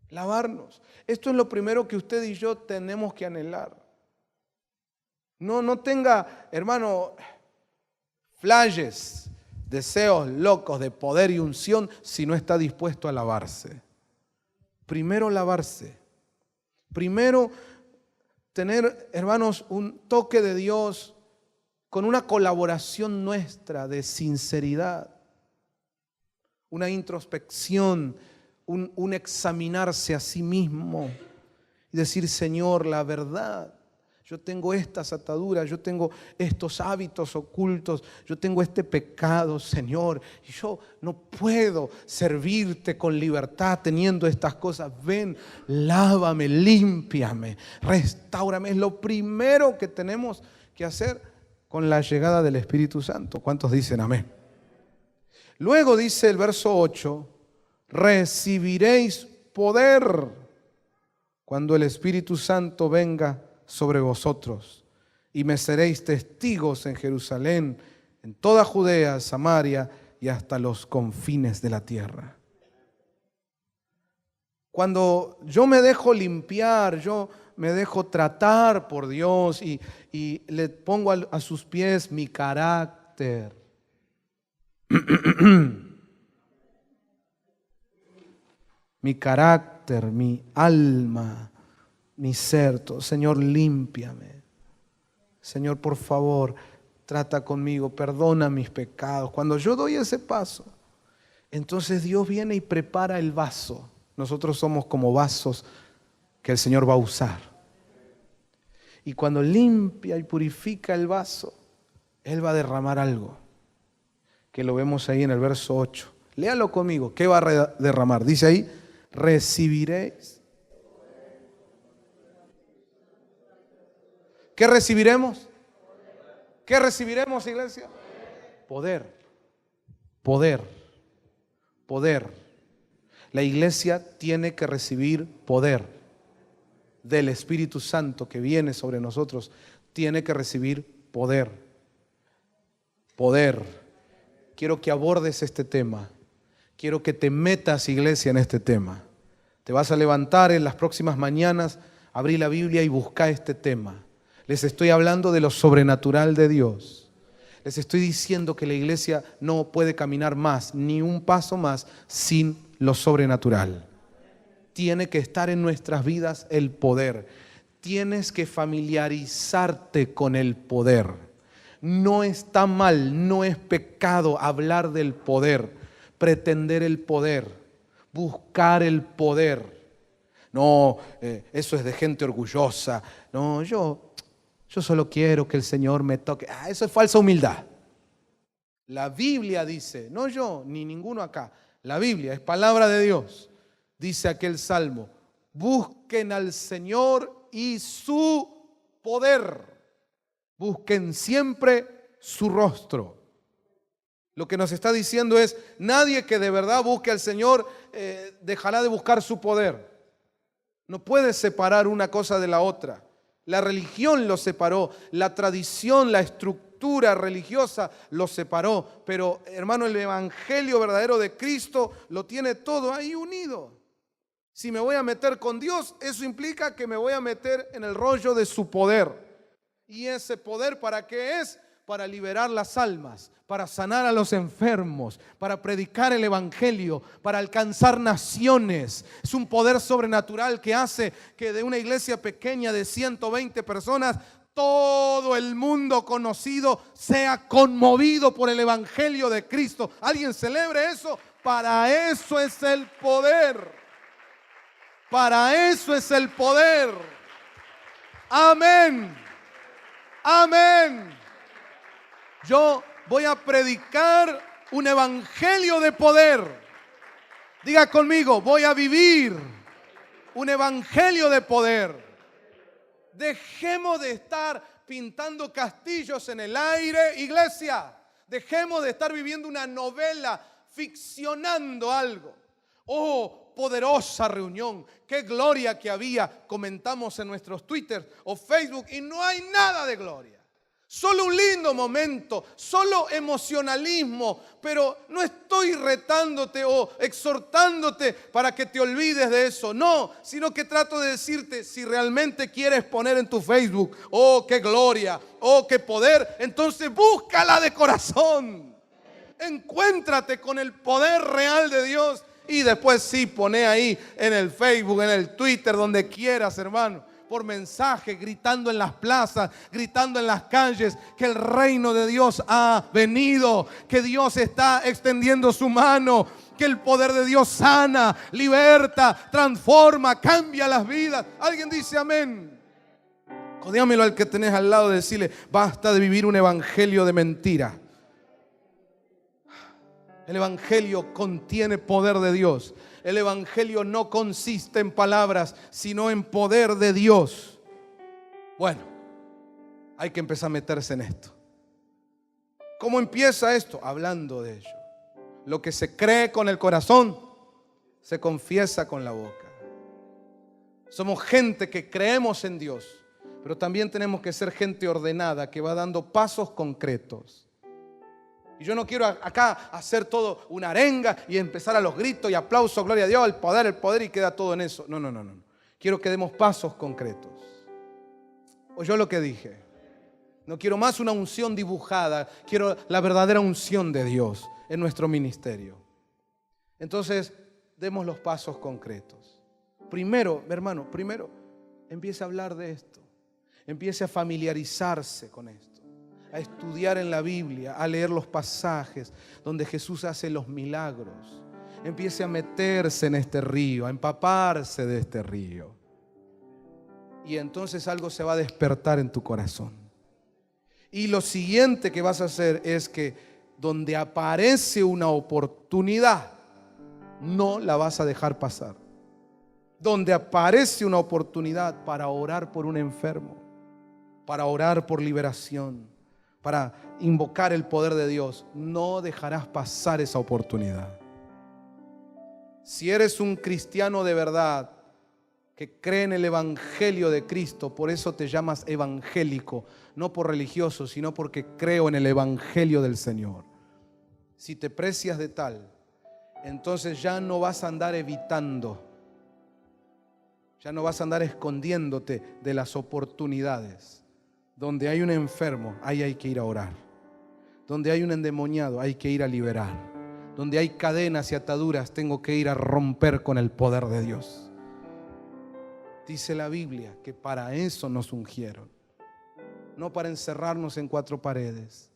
Lavarnos. Esto es lo primero que usted y yo tenemos que anhelar. No tenga, hermano, flashes, deseos locos de poder y unción si no está dispuesto a lavarse. Primero lavarse. Primero tener, hermanos, un toque de Dios con una colaboración nuestra de sinceridad, una introspección, un examinarse a sí mismo y decir, Señor, la verdad, yo tengo estas ataduras, yo tengo estos hábitos ocultos, yo tengo este pecado, Señor, y yo no puedo servirte con libertad teniendo estas cosas. Ven, lávame, límpiame, restáurame. Es lo primero que tenemos que hacer con la llegada del Espíritu Santo. ¿Cuántos dicen amén? Luego dice el verso 8, recibiréis poder cuando el Espíritu Santo venga sobre vosotros, y me seréis testigos en Jerusalén, en toda Judea, Samaria y hasta los confines de la tierra. Cuando yo me dejo limpiar, yo me dejo tratar por Dios y le pongo a sus pies mi carácter, mi carácter, mi alma, mi ser, Señor, límpiame. Señor, por favor, trata conmigo, perdona mis pecados. Cuando yo doy ese paso, entonces Dios viene y prepara el vaso. Nosotros somos como vasos que el Señor va a usar. Y cuando limpia y purifica el vaso, Él va a derramar algo, que lo vemos ahí en el verso 8. Léalo conmigo. ¿Qué va a derramar? Dice ahí, recibiréis. ¿Qué recibiremos? ¿Qué recibiremos, iglesia? Poder. Poder. Poder. La iglesia tiene que recibir poder del Espíritu Santo que viene sobre nosotros. Tiene que recibir poder. Poder. Quiero que abordes este tema. Quiero que te metas, iglesia, en este tema. Te vas a levantar en las próximas mañanas, abrí la Biblia y busca este tema. Les estoy hablando de lo sobrenatural de Dios. Les estoy diciendo que la iglesia no puede caminar más, ni un paso más, sin lo sobrenatural. Tiene que estar en nuestras vidas el poder. Tienes que familiarizarte con el poder. No está mal, no es pecado hablar del poder, pretender el poder, buscar el poder. No, eso es de gente orgullosa. No, yo solo quiero que el Señor me toque. Eso es falsa humildad. La Biblia dice, no yo, ni ninguno acá. La Biblia es palabra de Dios. Dice aquel salmo, busquen al Señor y su poder. Busquen siempre su rostro. Lo que nos está diciendo es, nadie que de verdad busque al Señor dejará de buscar su poder. No puedes separar una cosa de la otra. La religión lo separó, la tradición, la estructura religiosa lo separó. Pero, hermano, el evangelio verdadero de Cristo lo tiene todo ahí unido. Si me voy a meter con Dios, eso implica que me voy a meter en el rollo de su poder. ¿Y ese poder para qué es? Para liberar las almas, para sanar a los enfermos, para predicar el evangelio, para alcanzar naciones. Es un poder sobrenatural que hace que de una iglesia pequeña de 120 personas, todo el mundo conocido sea conmovido por el evangelio de Cristo. ¿Alguien celebre eso? Para eso es el poder. Para eso es el poder. Amén. Amén. Yo voy a predicar un evangelio de poder. Diga conmigo, voy a vivir un evangelio de poder. Dejemos de estar pintando castillos en el aire, iglesia. Dejemos de estar viviendo una novela, ficcionando algo. Oh, poderosa reunión, qué gloria que había, comentamos en nuestros Twitter o Facebook, y no hay nada de gloria. Solo un lindo momento, solo emocionalismo, pero no estoy retándote o exhortándote para que te olvides de eso. No, sino que trato de decirte, si realmente quieres poner en tu Facebook, oh, qué gloria, oh, qué poder, entonces búscala de corazón. Encuéntrate con el poder real de Dios y después sí, poné ahí en el Facebook, en el Twitter, donde quieras, hermano. Por mensaje, gritando en las plazas, gritando en las calles, que el reino de Dios ha venido, que Dios está extendiendo su mano, que el poder de Dios sana, liberta, transforma, cambia las vidas. ¿Alguien dice amén? Codéamelo al que tenés al lado, decirle, basta de vivir un evangelio de mentira. El evangelio contiene poder de Dios. El evangelio no consiste en palabras, sino en poder de Dios. Bueno, hay que empezar a meterse en esto. ¿Cómo empieza esto? Hablando de ello. Lo que se cree con el corazón, se confiesa con la boca. Somos gente que creemos en Dios, pero también tenemos que ser gente ordenada, que va dando pasos concretos. Y yo no quiero acá hacer todo una arenga y empezar a los gritos y aplausos, gloria a Dios, el poder y queda todo en eso. No. Quiero que demos pasos concretos. ¿Oyó lo que dije? No quiero más una unción dibujada, quiero la verdadera unción de Dios en nuestro ministerio. Entonces, demos los pasos concretos. Primero, hermano, empiece a hablar de esto. Empiece a familiarizarse con esto. A estudiar en la Biblia, a leer los pasajes donde Jesús hace los milagros. Empiece a meterse en este río, a empaparse de este río. Y entonces algo se va a despertar en tu corazón. Y lo siguiente que vas a hacer es que donde aparece una oportunidad, no la vas a dejar pasar. Donde aparece una oportunidad para orar por un enfermo, para orar por liberación, para invocar el poder de Dios, no dejarás pasar esa oportunidad. Si eres un cristiano de verdad, que cree en el Evangelio de Cristo, por eso te llamas evangélico, no por religioso, sino porque creo en el Evangelio del Señor. Si te precias de tal, entonces ya no vas a andar evitando, ya no vas a andar escondiéndote de las oportunidades. Donde hay un enfermo, ahí hay que ir a orar. Donde hay un endemoniado, hay que ir a liberar. Donde hay cadenas y ataduras, tengo que ir a romper con el poder de Dios. Dice la Biblia que para eso nos ungieron. No para encerrarnos en cuatro paredes,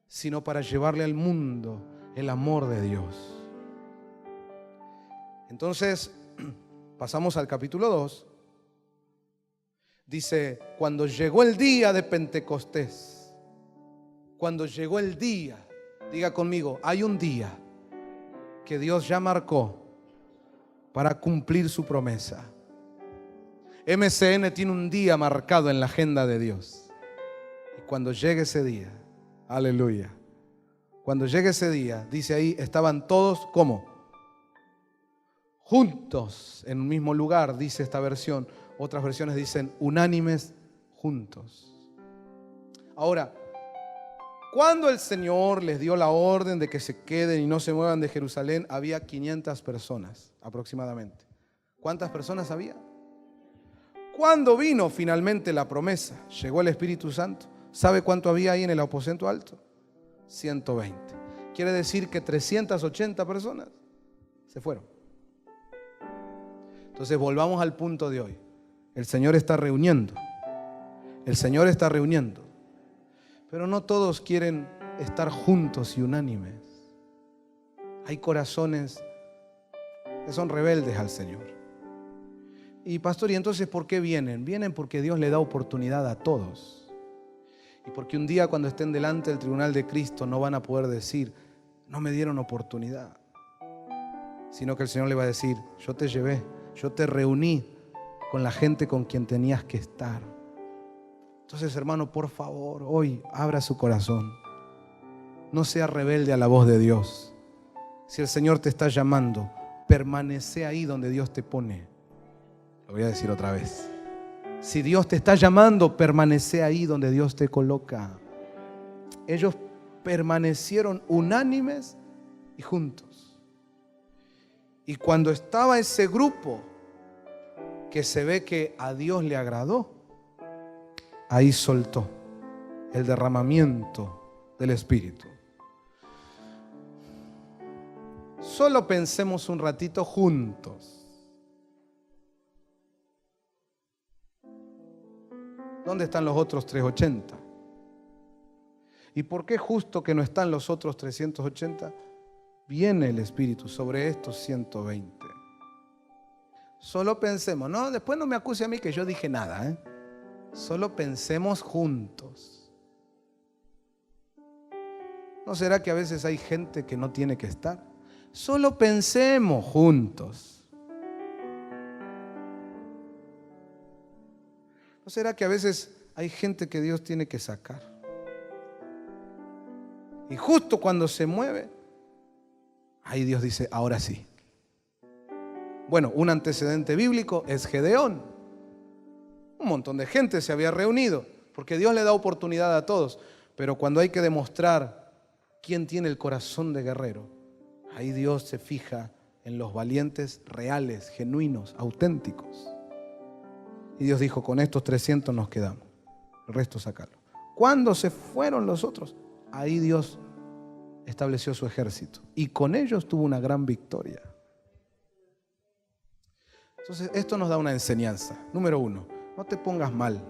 sino para llevarle al mundo el amor de Dios. Entonces, pasamos al capítulo 2. Dice, cuando llegó el día de Pentecostés, cuando llegó el día, diga conmigo, hay un día que Dios ya marcó para cumplir su promesa. MCN tiene un día marcado en la agenda de Dios. Y cuando llegue ese día, aleluya, cuando llegue ese día, dice ahí, estaban todos, ¿cómo? Juntos en un mismo lugar, dice esta versión. Otras versiones dicen unánimes juntos. Ahora, cuando el Señor les dio la orden de que se queden y no se muevan de Jerusalén, había 500 personas aproximadamente. ¿Cuántas personas había? Cuando vino finalmente la promesa, llegó el Espíritu Santo. ¿Sabe cuánto había ahí en el aposento alto? 120. Quiere decir que 380 personas se fueron. Entonces volvamos al punto de hoy. El Señor está reuniendo. El Señor está reuniendo. Pero no todos quieren estar juntos y unánimes. Hay corazones que son rebeldes al Señor. Y pastor, ¿y entonces por qué vienen? Vienen porque Dios le da oportunidad a todos. Y porque un día cuando estén delante del tribunal de Cristo no van a poder decir, no me dieron oportunidad. Sino que el Señor le va a decir, yo te llevé, yo te reuní con la gente con quien tenías que estar. Entonces, hermano, por favor, hoy abra su corazón. No sea rebelde a la voz de Dios. Si el Señor te está llamando, permanece ahí donde Dios te pone. Lo voy a decir otra vez. Si Dios te está llamando, permanece ahí donde Dios te coloca. Ellos permanecieron unánimes y juntos. Y cuando estaba ese grupo que se ve que a Dios le agradó, ahí soltó el derramamiento del Espíritu. Solo pensemos un ratito juntos. ¿Dónde están los otros 380? ¿Y por qué justo que no están los otros 380? Viene el Espíritu sobre estos 120. Solo pensemos, no, después no me acuse a mí que yo dije nada, ¿eh? Solo pensemos juntos. ¿No será que a veces hay gente que no tiene que estar? Solo pensemos juntos. ¿No será que a veces hay gente que Dios tiene que sacar? Y justo cuando se mueve, ahí Dios dice, ahora sí. Bueno, un antecedente bíblico es Gedeón. Un montón de gente se había reunido, porque Dios le da oportunidad a todos. Pero cuando hay que demostrar quién tiene el corazón de guerrero, ahí Dios se fija en los valientes reales, genuinos, auténticos. Y Dios dijo, con estos 300 nos quedamos, el resto sacarlo. Cuando se fueron los otros, ahí Dios estableció su ejército y con ellos tuvo una gran victoria. Entonces esto nos da una enseñanza. Número 1, no te pongas mal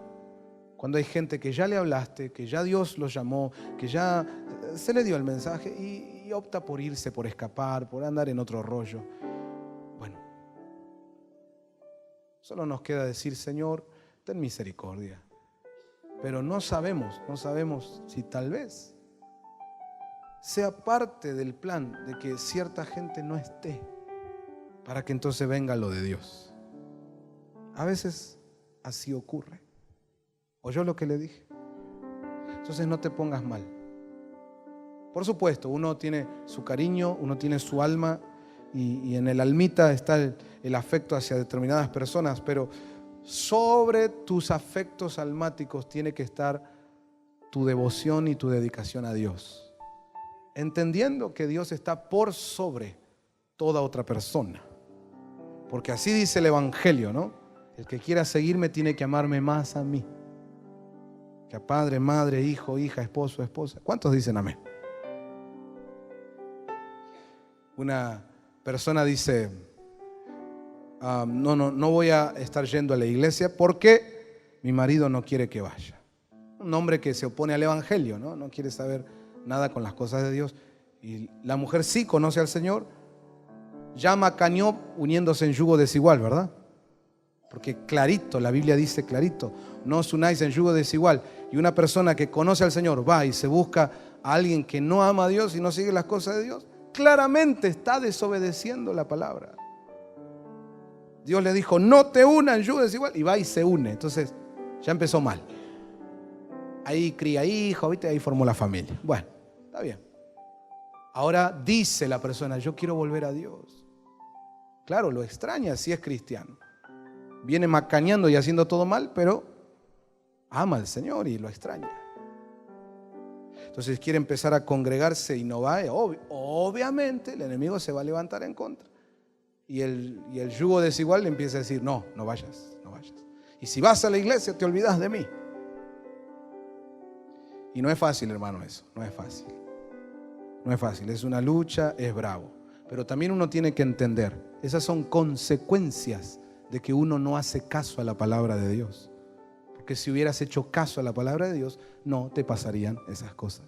cuando hay gente que ya le hablaste, que ya Dios los llamó, que ya se le dio el mensaje y opta por irse, por escapar, por andar en otro rollo. Bueno, solo nos queda decir, Señor, ten misericordia. Pero no sabemos si tal vez sea parte del plan de que cierta gente no esté para que entonces venga lo de Dios. A veces así ocurre. ¿Oyó lo que le dije? Entonces no te pongas mal. Por supuesto, uno tiene su cariño, uno tiene su alma y en el almita está el afecto hacia determinadas personas, pero sobre tus afectos almáticos tiene que estar tu devoción y tu dedicación a Dios, entendiendo que Dios está por sobre toda otra persona, porque así dice el Evangelio, ¿no? El que quiera seguirme tiene que amarme más a mí que a padre, madre, hijo, hija, esposo, esposa. ¿Cuántos dicen amén? Una persona dice, no voy a estar yendo a la iglesia porque mi marido no quiere que vaya. Un hombre que se opone al Evangelio, ¿no? No quiere saber nada con las cosas de Dios. Y la mujer sí conoce al Señor, llama a Cañó uniéndose en yugo desigual, ¿verdad? Porque clarito, la Biblia dice clarito, no os unáis en yugo desigual. Y una persona que conoce al Señor va y se busca a alguien que no ama a Dios y no sigue las cosas de Dios, claramente está desobedeciendo la palabra. Dios le dijo, no te unas en yugo desigual, y va y se une. Entonces, ya empezó mal. Ahí cría hijos, ¿viste? Ahí formó la familia. Bueno, está bien. Ahora dice la persona, yo quiero volver a Dios. Claro, lo extraña si es cristiano. Viene macaneando y haciendo todo mal, pero ama al Señor y lo extraña. Entonces quiere empezar a congregarse y no va. Obviamente el enemigo se va a levantar en contra. Y el yugo desigual le empieza a decir, no vayas, no vayas. Y si vas a la iglesia te olvidas de mí. Y no es fácil, hermano, eso. No es fácil. No es fácil. Es una lucha, es bravo. Pero también uno tiene que entender, esas son consecuencias de que uno no hace caso a la palabra de Dios. Porque si hubieras hecho caso a la palabra de Dios, no te pasarían esas cosas.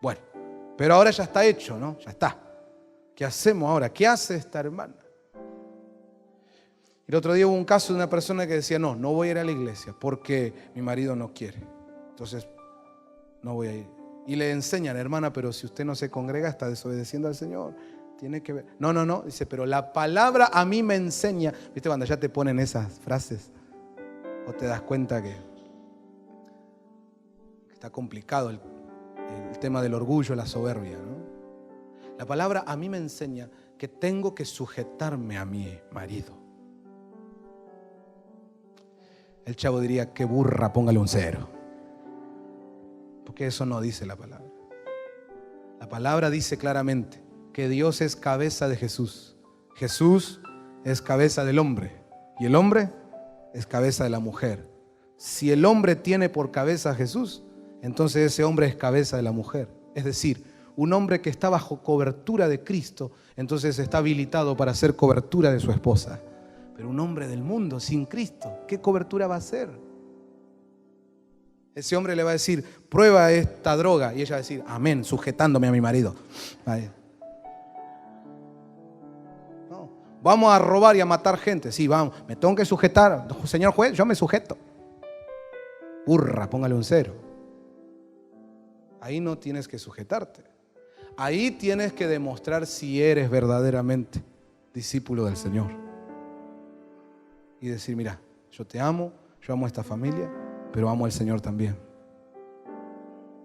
Bueno, pero ahora ya está hecho, ¿no? Ya está. ¿Qué hacemos ahora? ¿Qué hace esta hermana? El otro día hubo un caso de una persona que decía, no voy a ir a la iglesia porque mi marido no quiere. Entonces, no voy a ir. Y le enseñan, hermana, pero si usted no se congrega, está desobedeciendo al Señor. Tiene que ver. No. Dice, pero la palabra a mí me enseña. ¿Viste cuando ya te ponen esas frases? O te das cuenta que está complicado el tema del orgullo, la soberbia, ¿no? La palabra a mí me enseña que tengo que sujetarme a mi marido. El chavo diría, qué burra, póngale un 0. Porque eso no dice la palabra. La palabra dice claramente que Dios es cabeza de Jesús. Jesús es cabeza del hombre y el hombre es cabeza de la mujer. Si el hombre tiene por cabeza a Jesús, entonces ese hombre es cabeza de la mujer. Es decir, un hombre que está bajo cobertura de Cristo, entonces está habilitado para hacer cobertura de su esposa. Pero un hombre del mundo sin Cristo, ¿qué cobertura va a hacer? Ese hombre le va a decir, prueba esta droga, y ella va a decir, amén, sujetándome a mi marido. No, vamos a robar y a matar gente. Sí, vamos, me tengo que sujetar. Señor juez, yo me sujeto. Burra, póngale un 0. Ahí no tienes que sujetarte. Ahí tienes que demostrar si eres verdaderamente discípulo del Señor. Y decir, mira, yo te amo, yo amo a esta familia, pero amo al Señor también.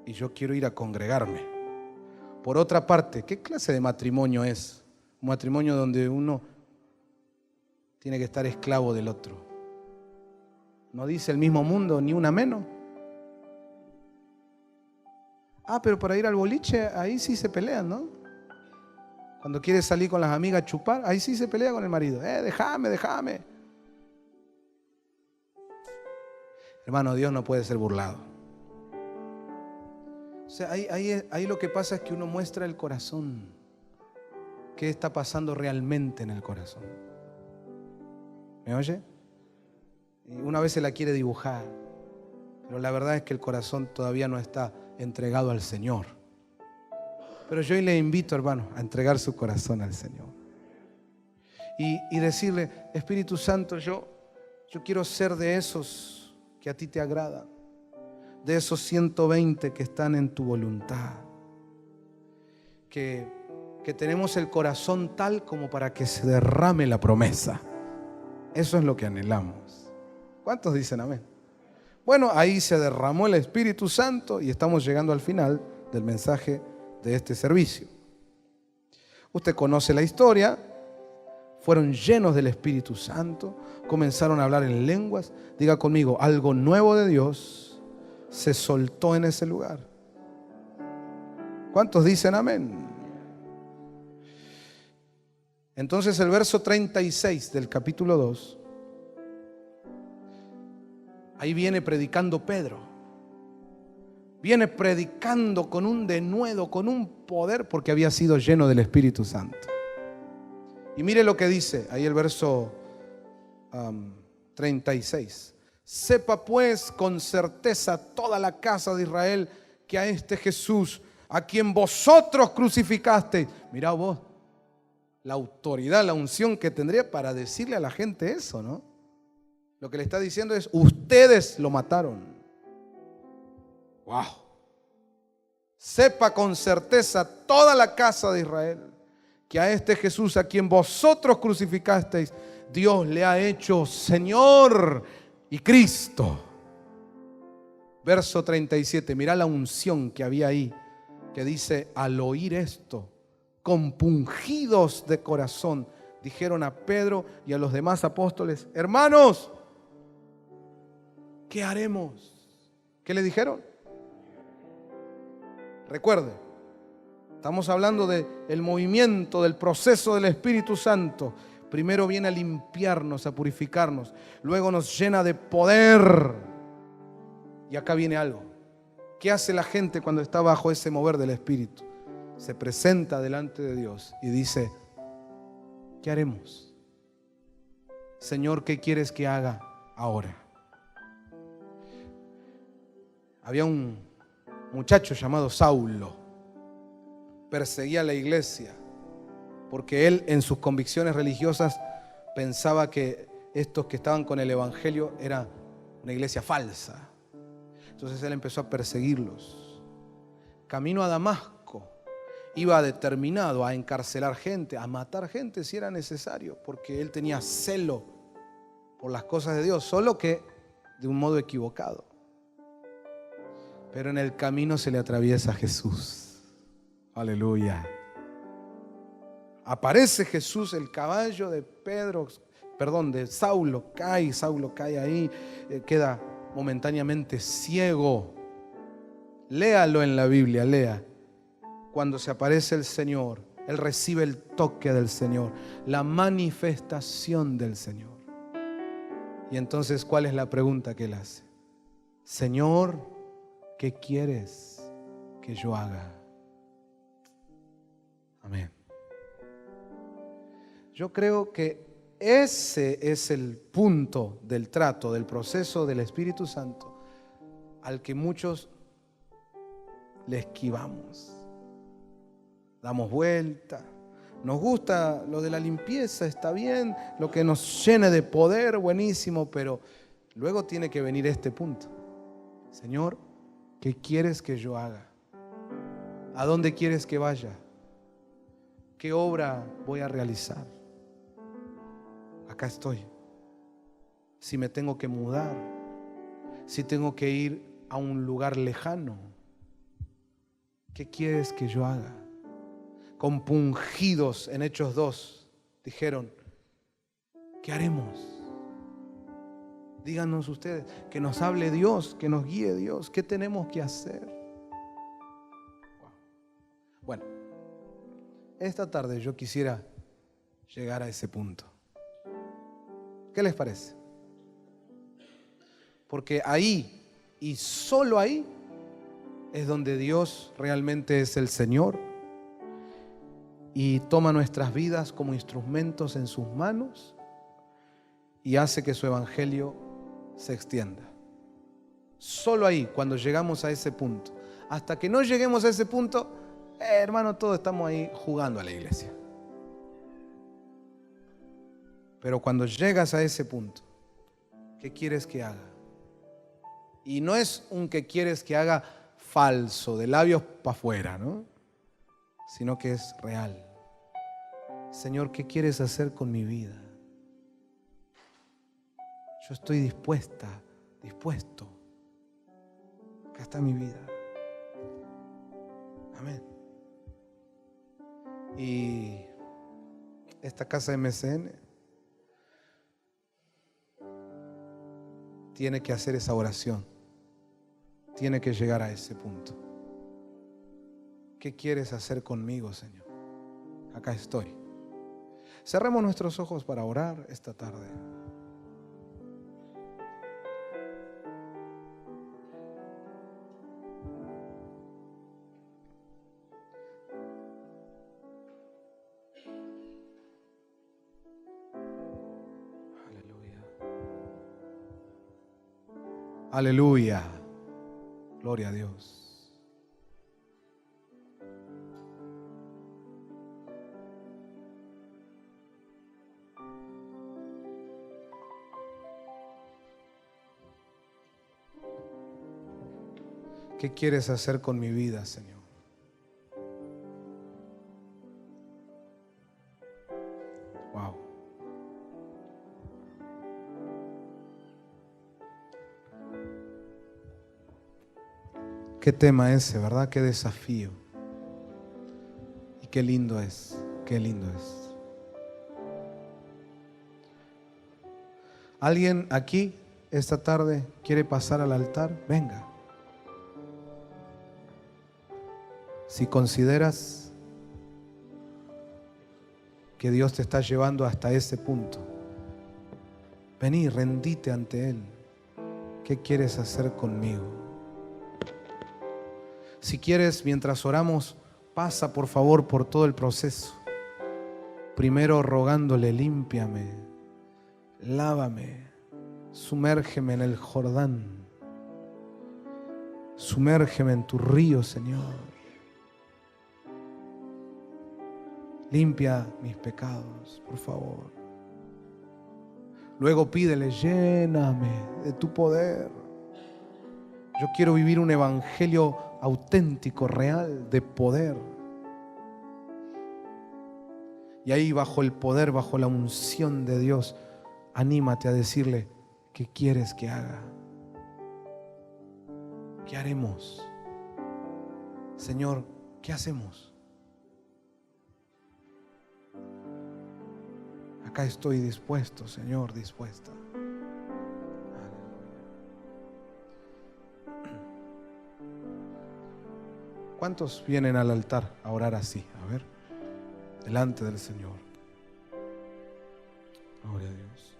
Y yo quiero ir a congregarme. Por otra parte, ¿qué clase de matrimonio es? Un matrimonio donde uno tiene que estar esclavo del otro. ¿No dice el mismo mundo ni una menos? Pero para ir al boliche, ahí sí se pelean, ¿no? Cuando quiere salir con las amigas a chupar, ahí sí se pelea con el marido. Déjame. Hermano, Dios no puede ser burlado. O sea, ahí lo que pasa es que uno muestra el corazón. ¿Qué está pasando realmente en el corazón? ¿Me oye? Y una vez se la quiere dibujar, pero la verdad es que el corazón todavía no está entregado al Señor. Pero yo hoy le invito, hermano, a entregar su corazón al Señor. Y decirle, Espíritu Santo, yo quiero ser de esos que a ti te agradan, de esos 120 que están en tu voluntad, que tenemos el corazón tal como para que se derrame la promesa. Eso es lo que anhelamos. ¿Cuántos dicen amén? Bueno, ahí se derramó el Espíritu Santo y estamos llegando al final del mensaje de este servicio. Usted conoce la historia. Fueron llenos del Espíritu Santo, comenzaron a hablar en lenguas. Diga conmigo, algo nuevo de Dios se soltó en ese lugar. ¿Cuántos dicen amén? Entonces el verso 36 del capítulo 2, ahí viene predicando Pedro. Viene predicando con un denuedo, con un poder, porque había sido lleno del Espíritu Santo. Y mire lo que dice ahí el verso 36. Sepa pues con certeza toda la casa de Israel que a este Jesús, a quien vosotros crucificasteis. Mirá vos, la autoridad, la unción que tendría para decirle a la gente eso, ¿no? Lo que le está diciendo es, ustedes lo mataron. Wow. Sepa con certeza toda la casa de Israel que a este Jesús, a quien vosotros crucificasteis, Dios le ha hecho Señor y Cristo. Verso 37, mirá la unción que había ahí, que dice, al oír esto, compungidos de corazón, dijeron a Pedro y a los demás apóstoles, hermanos, ¿qué haremos? ¿Qué le dijeron? Recuerde, estamos hablando del movimiento, del proceso del Espíritu Santo. Primero viene a limpiarnos, a purificarnos. Luego nos llena de poder. Y acá viene algo. ¿Qué hace la gente cuando está bajo ese mover del Espíritu? Se presenta delante de Dios y dice, ¿qué haremos? Señor, ¿qué quieres que haga ahora? Había un muchacho llamado Saulo. Perseguía a la iglesia porque él en sus convicciones religiosas pensaba que estos que estaban con el evangelio era una iglesia falsa. Entonces él empezó a perseguirlos. Camino a Damasco, iba determinado a encarcelar gente, a matar gente si era necesario, porque él tenía celo por las cosas de Dios, solo que de un modo equivocado. Pero en el camino se le atraviesa Jesús. Aleluya. Aparece Jesús, el caballo de de Saulo cae ahí, queda momentáneamente ciego. Léalo en la Biblia, lea. Cuando se aparece el Señor, él recibe el toque del Señor, la manifestación del Señor. Y entonces, ¿cuál es la pregunta que él hace? Señor, ¿qué quieres que yo haga? Amén. Yo creo que ese es el punto del trato, del proceso del Espíritu Santo al que muchos le esquivamos. Damos vuelta. Nos gusta lo de la limpieza, está bien, lo que nos llene de poder, buenísimo, pero luego tiene que venir este punto. Señor, ¿qué quieres que yo haga? ¿A dónde quieres que vaya? ¿Qué obra voy a realizar? Acá estoy. Si me tengo que mudar, si tengo que ir a un lugar lejano, ¿qué quieres que yo haga? Compungidos en Hechos 2, dijeron, ¿qué haremos? Díganos ustedes, que nos hable Dios, que nos guíe Dios, ¿qué tenemos que hacer? Bueno, esta tarde yo quisiera llegar a ese punto. ¿Qué les parece? Porque ahí y solo ahí es donde Dios realmente es el Señor y toma nuestras vidas como instrumentos en sus manos y hace que su evangelio se extienda. Solo ahí, cuando llegamos a ese punto. Hasta que no lleguemos a ese punto, hermano, todos estamos ahí jugando a la iglesia. Pero cuando llegas a ese punto, ¿qué quieres que haga? Y no es un que quieres que haga falso, de labios para afuera, ¿no? Sino que es real. Señor, ¿qué quieres hacer con mi vida? Yo estoy dispuesto. Acá está mi vida. Amén. Y esta casa MCN tiene que hacer esa oración, tiene que llegar a ese punto. ¿Qué quieres hacer conmigo, Señor? Acá estoy. Cerremos nuestros ojos para orar esta tarde. Aleluya. Gloria a Dios. ¿Qué quieres hacer con mi vida, Señor? Wow. Qué tema ese, ¿verdad? Qué desafío. Y qué lindo es, qué lindo es. ¿Alguien aquí esta tarde quiere pasar al altar? Venga. Si consideras que Dios te está llevando hasta ese punto, vení, rendite ante Él. ¿Qué quieres hacer conmigo? Si quieres, mientras oramos, pasa por favor por todo el proceso. Primero rogándole, límpiame, lávame, sumérgeme en el Jordán, sumérgeme en tu río, Señor. Limpia mis pecados, por favor. Luego pídele, lléname de tu poder. Yo quiero vivir un evangelio auténtico, real, de poder. Y ahí bajo el poder, bajo la unción de Dios, anímate a decirle, ¿qué quieres que haga? ¿Qué haremos? Señor, ¿qué hacemos? Acá estoy dispuesto, Señor, dispuesta. ¿Cuántos vienen al altar a orar así? A ver, delante del Señor. Gloria a Dios.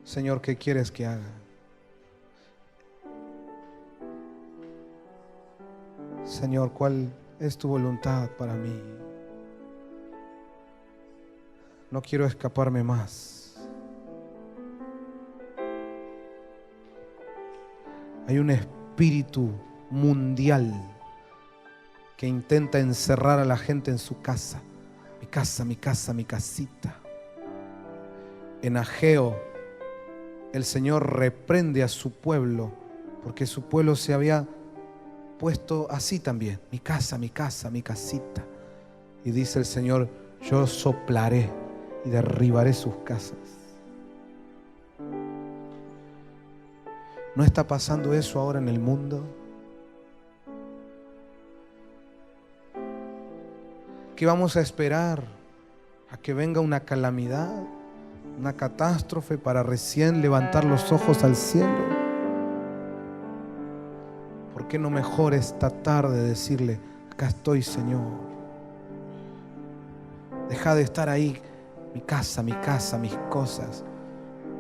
Señor, ¿qué quieres que haga? Señor, ¿cuál es tu voluntad para mí? No quiero escaparme más. Hay un espíritu mundial que intenta encerrar a la gente en su casa. Mi casa, mi casa, mi casita. En Ageo, el Señor reprende a su pueblo porque su pueblo se había puesto así también, mi casa, mi casa, mi casita. Y dice el Señor, yo soplaré y derribaré sus casas. ¿No está pasando eso ahora en el mundo? ¿Qué vamos a esperar? ¿A que venga una calamidad, una catástrofe para recién levantar los ojos al cielo? ¿Por qué no mejor esta tarde decirle, acá estoy, Señor? Deja de estar ahí, mi casa, mis cosas.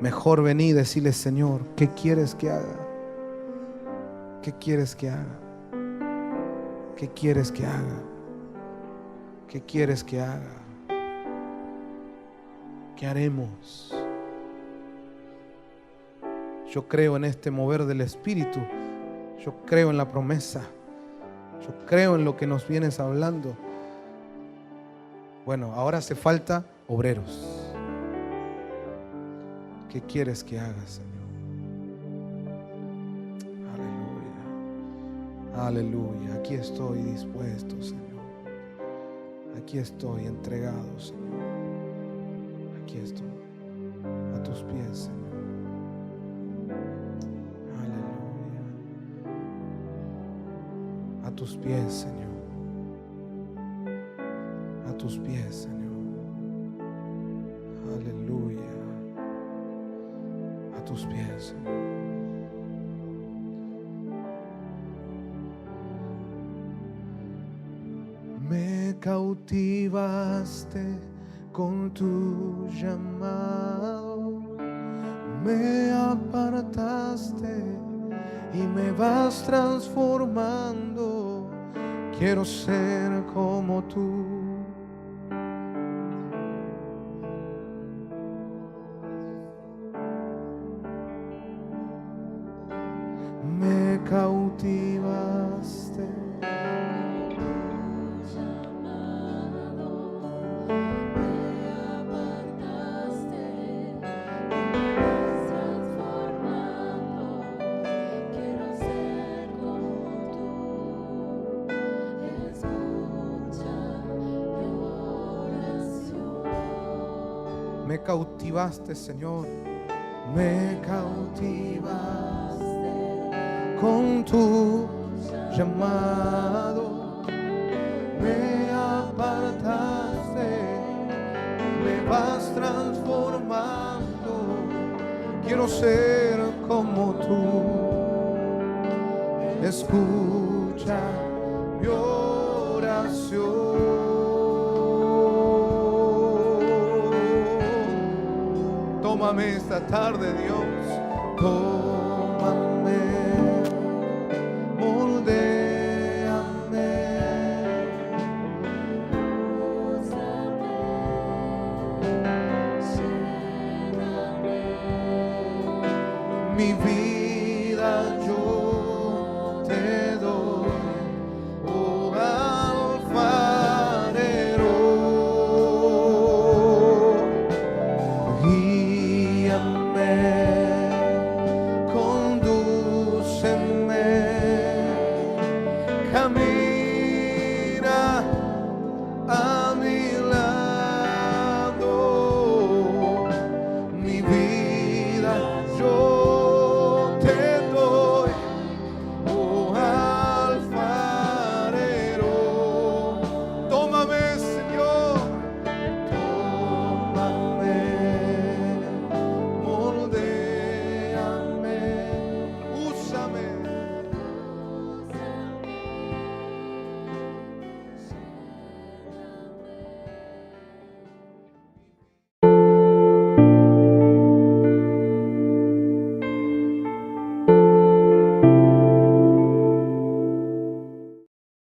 Mejor vení y decirle, Señor, ¿qué quieres que haga? ¿Qué quieres que haga? ¿Qué quieres que haga? ¿Qué quieres que haga? ¿Qué haremos? Yo creo en este mover del Espíritu. Yo creo en la promesa. Yo creo en lo que nos vienes hablando. Bueno, ahora hace falta obreros. ¿Qué quieres que haga, Señor? Aleluya. Aleluya. Aquí estoy dispuesto, Señor. Aquí estoy entregado, Señor. Aquí estoy a tus pies, Señor. Aleluya. tus pies, Señor. A tus pies, Señor. Aleluya. A tus pies, Señor. Me cautivaste con tu llamado, me apartaste y me vas transformando. Quiero ser como tú. Me cautivaste. Me cautivaste, Señor. Me cautivaste con tu llamado. Me apartaste, me vas transformando. Quiero ser como tú. Escucha mi oración. Tómame esta tarde, Dios.